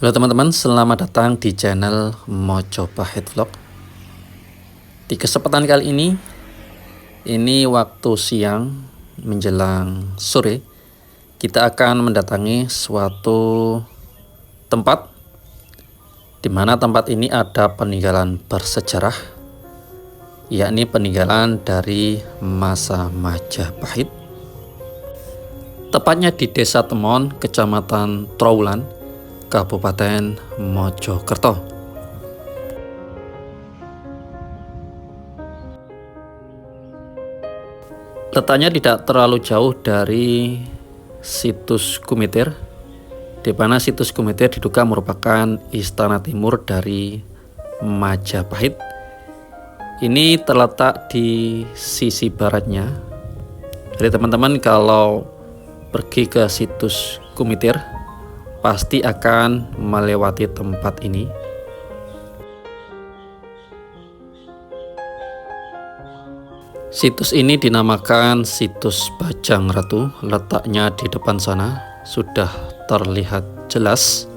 Halo teman-teman, selamat datang di channel Mojopahit Vlog. Di kesempatan kali ini waktu siang menjelang sore, kita akan mendatangi suatu tempat di mana tempat ini ada peninggalan bersejarah, yakni peninggalan dari masa Majapahit. Tepatnya di Desa Temon, Kecamatan Trowulan, Kabupaten Mojokerto. Letaknya tidak terlalu jauh dari situs Kumitir, di mana situs Kumitir diduga merupakan istana timur dari Majapahit. Ini terletak di sisi baratnya. Jadi teman-teman kalau pergi ke situs Kumitir, pasti akan melewati tempat ini. Situs ini dinamakan situs Bajang Ratu, letaknya di depan sana, sudah terlihat jelas.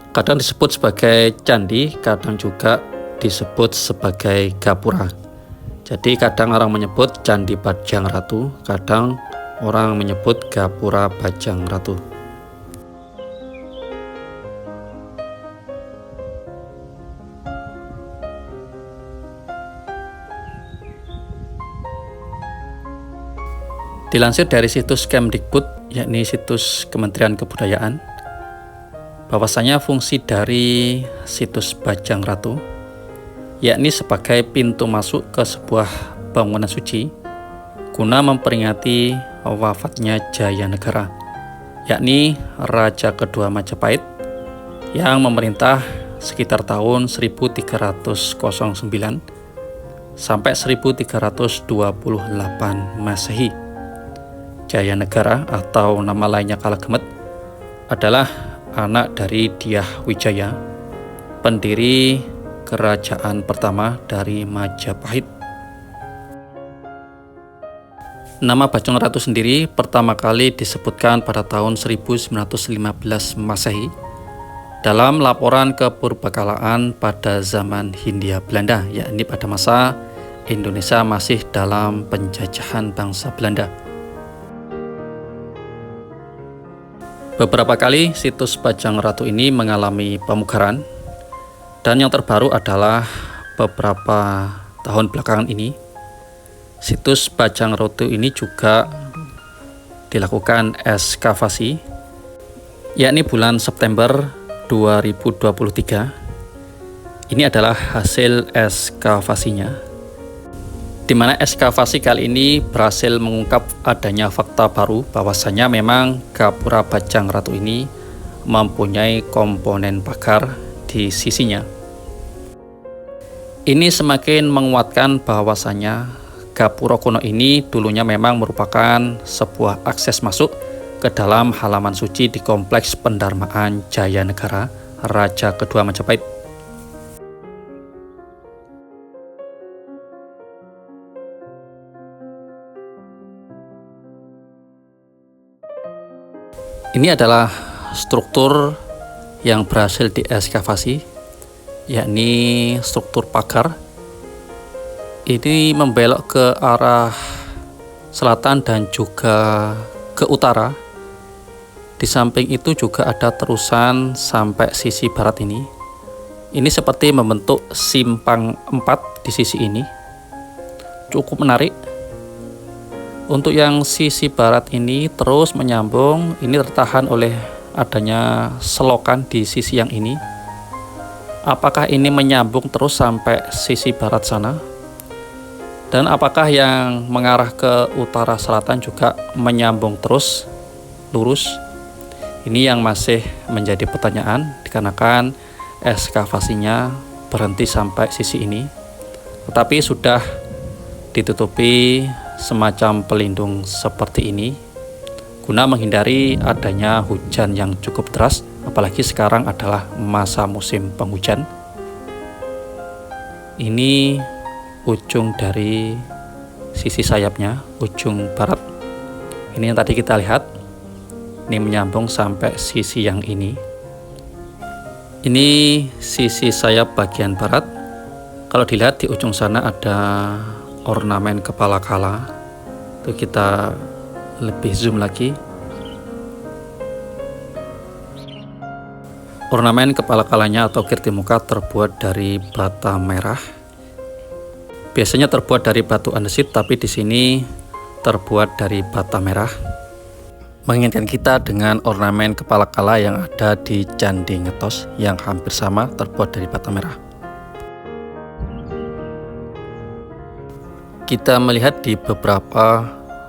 Kadang disebut sebagai candi, kadang juga disebut sebagai gapura. Jadi kadang orang menyebut Candi Bajang Ratu, kadang orang menyebut Gapura Bajang Ratu. Dilansir dari situs Kemdikbud, yakni situs Kementerian Kebudayaan, bahwasanya fungsi dari situs Bajang Ratu yakni sebagai pintu masuk ke sebuah bangunan suci guna memperingati wafatnya Jaya Negara, yakni Raja kedua Majapahit yang memerintah sekitar tahun 1309 sampai 1328 Masehi. Jaya Negara atau nama lainnya Kalagemet adalah anak dari Dyah Wijaya, pendiri kerajaan pertama dari Majapahit. Nama Bajang Ratu sendiri pertama kali disebutkan pada tahun 1915 Masehi dalam laporan kepurbakalaan pada zaman Hindia Belanda, yakni pada masa Indonesia masih dalam penjajahan bangsa Belanda. Beberapa kali situs Bajang Ratu ini mengalami pemugaran, dan yang terbaru adalah beberapa tahun belakangan ini situs Bajang Ratu ini juga dilakukan ekskavasi, yakni bulan September 2023. Ini adalah hasil ekskavasinya, di mana ekskavasi kali ini berhasil mengungkap adanya fakta baru bahwasanya memang Gapura Bajang Ratu ini mempunyai komponen pagar di sisinya. Ini semakin menguatkan bahwasanya gapura kuno ini dulunya memang merupakan sebuah akses masuk ke dalam halaman suci di kompleks pendarmaan Jaya Negara, Raja kedua Majapahit. Ini adalah struktur yang berhasil diekskavasi, yakni struktur pagar. Ini membelok ke arah selatan dan juga ke utara. Di samping itu juga ada terusan sampai sisi barat ini. Ini seperti membentuk simpang 4 di sisi ini. Cukup menarik. Untuk yang sisi barat ini terus menyambung, ini tertahan oleh adanya selokan di sisi yang ini. Apakah ini menyambung terus sampai sisi barat sana? Dan apakah yang mengarah ke utara selatan juga menyambung terus lurus? Ini yang masih menjadi pertanyaan dikarenakan ekskavasinya berhenti sampai sisi ini, tetapi sudah ditutupi semacam pelindung seperti ini guna menghindari adanya hujan yang cukup deras, apalagi sekarang adalah masa musim penghujan. Ini ujung dari sisi sayapnya, ujung barat. Ini yang tadi kita lihat, ini menyambung sampai sisi yang ini. Ini sisi sayap bagian barat. Kalau dilihat di ujung sana ada ornamen kepala kala. Itu kita lebih zoom lagi. Ornamen kepala kalanya atau kirti muka terbuat dari bata merah. Biasanya terbuat dari batu andesit, tapi di sini terbuat dari bata merah. Mengingatkan kita dengan ornamen kepala kala yang ada di Candi Ngetos yang hampir sama, terbuat dari bata merah. Kita melihat di beberapa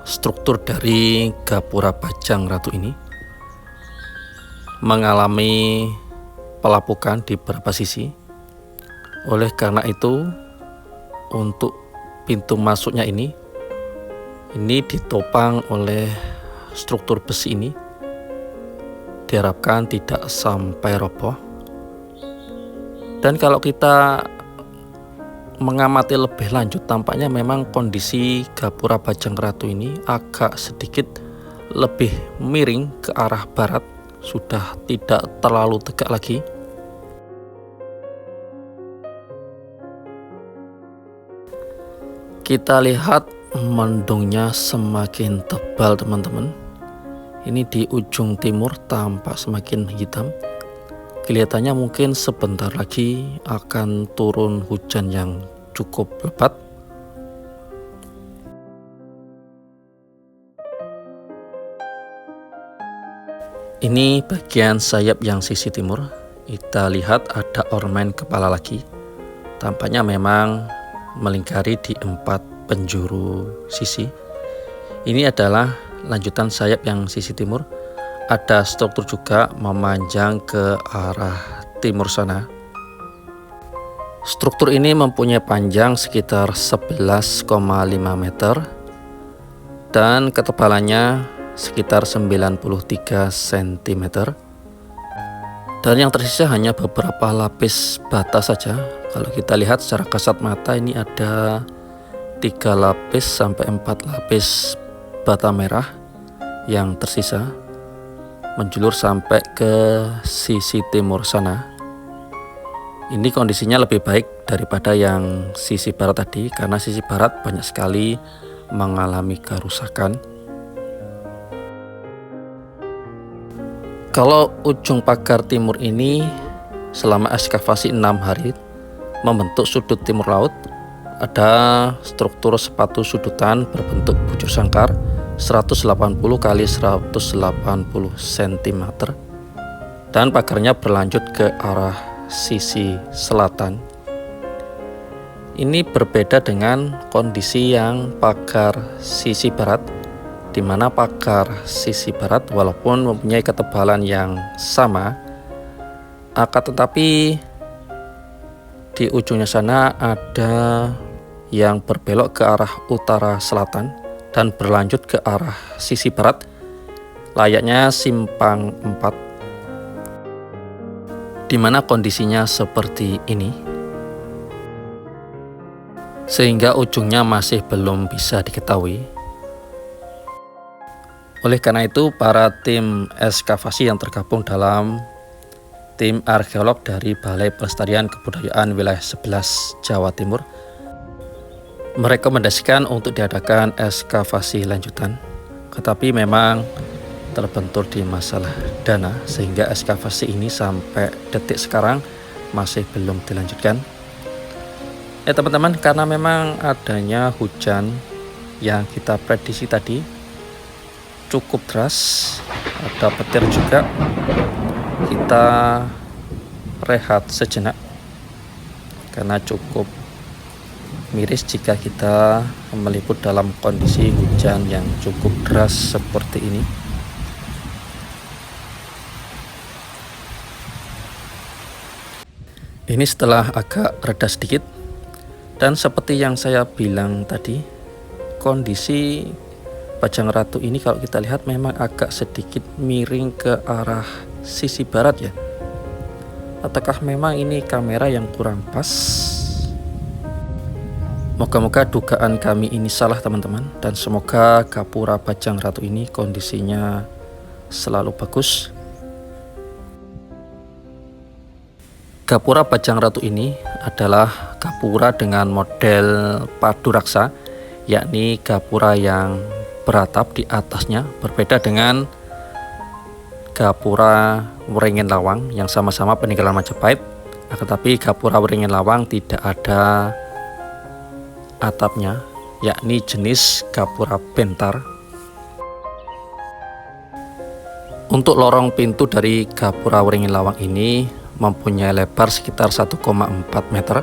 struktur dari Gapura Bajang Ratu ini mengalami pelapukan di beberapa sisi. Oleh karena itu, untuk pintu masuknya ini ditopang oleh struktur besi ini, diharapkan tidak sampai roboh. Dan kalau kita mengamati lebih lanjut, tampaknya memang kondisi Gapura Bajang Ratu ini agak sedikit lebih miring ke arah barat, sudah tidak terlalu tegak lagi. Kita lihat mendungnya semakin tebal, teman-teman. Ini di ujung timur tampak semakin hitam. Kelihatannya mungkin sebentar lagi akan turun hujan yang cukup lebat. Ini bagian sayap yang sisi timur. Kita lihat ada ornamen kepala lagi. Tampaknya memang melingkari di 4 penjuru sisi. Ini adalah lanjutan sayap yang sisi timur. Ada struktur juga memanjang ke arah timur sana. Struktur ini mempunyai panjang sekitar 11,5 meter dan ketebalannya sekitar 93 cm. Dan yang tersisa hanya beberapa lapis bata saja. Kalau kita lihat secara kasat mata, ini ada 3 lapis sampai 4 lapis bata merah yang tersisa menjulur sampai ke sisi timur sana. Ini kondisinya lebih baik daripada yang sisi barat tadi, karena sisi barat banyak sekali mengalami kerusakan. Kalau ujung pagar timur ini selama ekskavasi 6 hari membentuk sudut timur laut, ada struktur sepatu sudutan berbentuk bujur sangkar 180 x 180 cm dan pagarnya berlanjut ke arah sisi selatan. Ini berbeda dengan kondisi yang pagar sisi barat, di mana pagar sisi barat walaupun mempunyai ketebalan yang sama, akan tetapi di ujungnya sana ada yang berbelok ke arah utara selatan dan berlanjut ke arah sisi barat, layaknya simpang 4, di mana kondisinya seperti ini, sehingga ujungnya masih belum bisa diketahui. Oleh karena itu, para tim ekskavasi yang tergabung dalam tim arkeolog dari Balai Pelestarian Kebudayaan Wilayah 11 Jawa Timur merekomendasikan untuk diadakan ekskavasi lanjutan, tetapi memang terbentur di masalah dana sehingga ekskavasi ini sampai detik sekarang masih belum dilanjutkan. Teman-teman, karena memang adanya hujan yang kita prediksi tadi cukup deras, ada petir juga, kita rehat sejenak karena cukup miris jika kita meliput dalam kondisi hujan yang cukup deras seperti ini. Ini setelah agak reda sedikit, dan seperti yang saya bilang tadi, kondisi Bajang Ratu ini kalau kita lihat memang agak sedikit miring ke arah sisi barat ya. Ataukah memang ini kamera yang kurang pas? Moga-moga dugaan kami ini salah, teman-teman, dan semoga Gapura Bajang Ratu ini kondisinya selalu bagus. Gapura Bajang Ratu ini adalah gapura dengan model padu raksa, yakni gapura yang beratap di atasnya, berbeda dengan gapura Wringin Lawang yang sama-sama peninggalan Majapahit. Tetapi gapura Wringin Lawang tidak ada atapnya, yakni jenis gapura bentar. Untuk lorong pintu dari gapura Wringin Lawang ini mempunyai lebar sekitar 1,4 meter,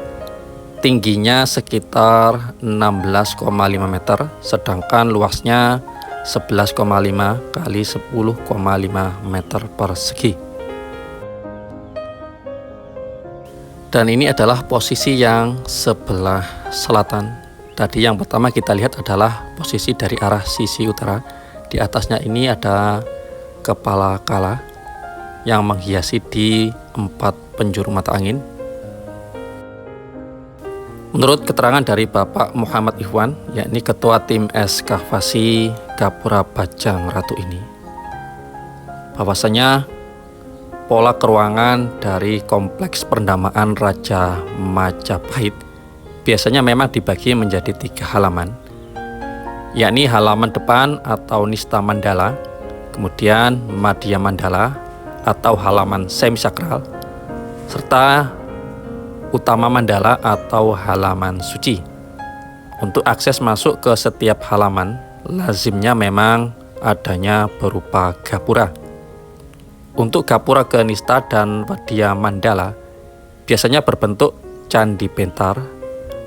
tingginya sekitar 16,5 meter, sedangkan luasnya 11,5 kali 10,5 meter persegi. Dan ini adalah posisi yang sebelah selatan. Tadi yang pertama kita lihat adalah posisi dari arah sisi utara. Di atasnya ini ada kepala kala yang menghiasi di 4 penjuru mata angin. Menurut keterangan dari Bapak Muhammad Ikhwan, yakni ketua tim ekskavasi Gapura Bajang Ratu ini, bahwasanya pola keruangan dari kompleks pendamaan Raja Majapahit biasanya memang dibagi menjadi 3 halaman, yakni halaman depan atau Nista Mandala, kemudian Madhya Mandala atau halaman semisakral, serta Utama Mandala atau halaman suci. Untuk akses masuk ke setiap halaman, lazimnya memang adanya berupa gapura. Untuk gapura ke Nista dan Madhya Mandala biasanya berbentuk candi bentar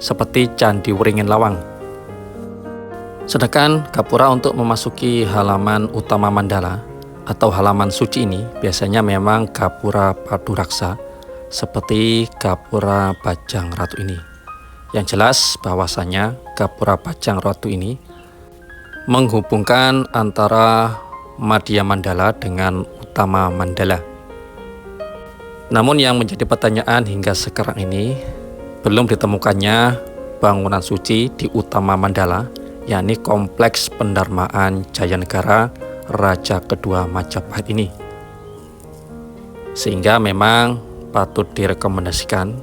seperti Candi Wringin Lawang. Sedangkan gapura untuk memasuki halaman Utama Mandala atau halaman suci ini biasanya memang gapura padu raksa seperti Gapura Bajang Ratu ini. Yang jelas bahwasanya Gapura Bajang Ratu ini menghubungkan antara Madhya Mandala dengan Utama Mandala. Namun yang menjadi pertanyaan hingga sekarang ini, belum ditemukannya bangunan suci di Utama Mandala, yakni kompleks pendarmaan Jayanegara Raja kedua Majapahit ini. Sehingga memang patut direkomendasikan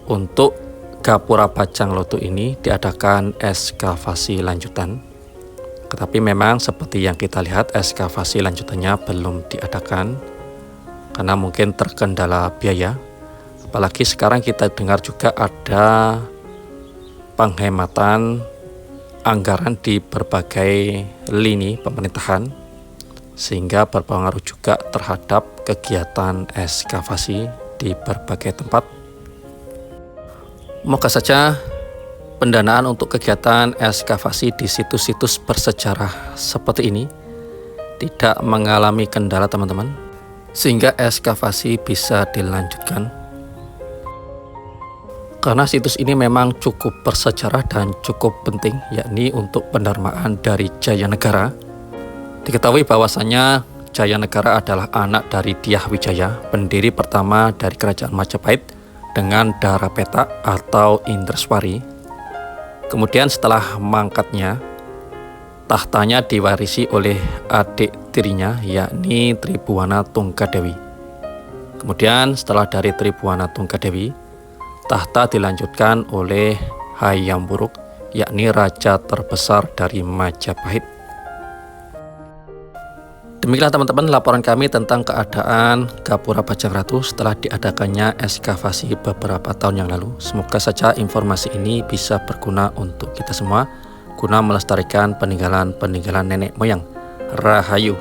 untuk Gapura Bajang Ratu ini diadakan ekskavasi lanjutan. Tetapi memang seperti yang kita lihat, ekskavasi lanjutannya belum diadakan karena mungkin terkendala biaya. Apalagi sekarang kita dengar juga ada penghematan anggaran di berbagai lini pemerintahan, sehingga berpengaruh juga terhadap kegiatan ekskavasi di berbagai tempat. Moga saja pendanaan untuk kegiatan ekskavasi di situs-situs bersejarah seperti ini tidak mengalami kendala teman-teman, sehingga ekskavasi bisa dilanjutkan. Karena situs ini memang cukup bersejarah dan cukup penting, yakni untuk pendarmaan dari Jayanegara. Diketahui bahwasannya Jayanegara adalah anak dari Dyah Wijaya, pendiri pertama dari Kerajaan Majapahit dengan Dara Petak atau Indreswari. Kemudian setelah mangkatnya, tahtanya diwarisi oleh adik tirinya, yakni Tribhuwana Tunggadewi. Kemudian setelah dari Tribhuwana Tunggadewi, tahta dilanjutkan oleh Hayam Wuruk, yakni raja terbesar dari Majapahit. Demikianlah teman-teman laporan kami tentang keadaan Gapura Bajang Ratu setelah diadakannya ekskavasi beberapa tahun yang lalu. Semoga saja informasi ini bisa berguna untuk kita semua, guna melestarikan peninggalan-peninggalan nenek moyang. Rahayu.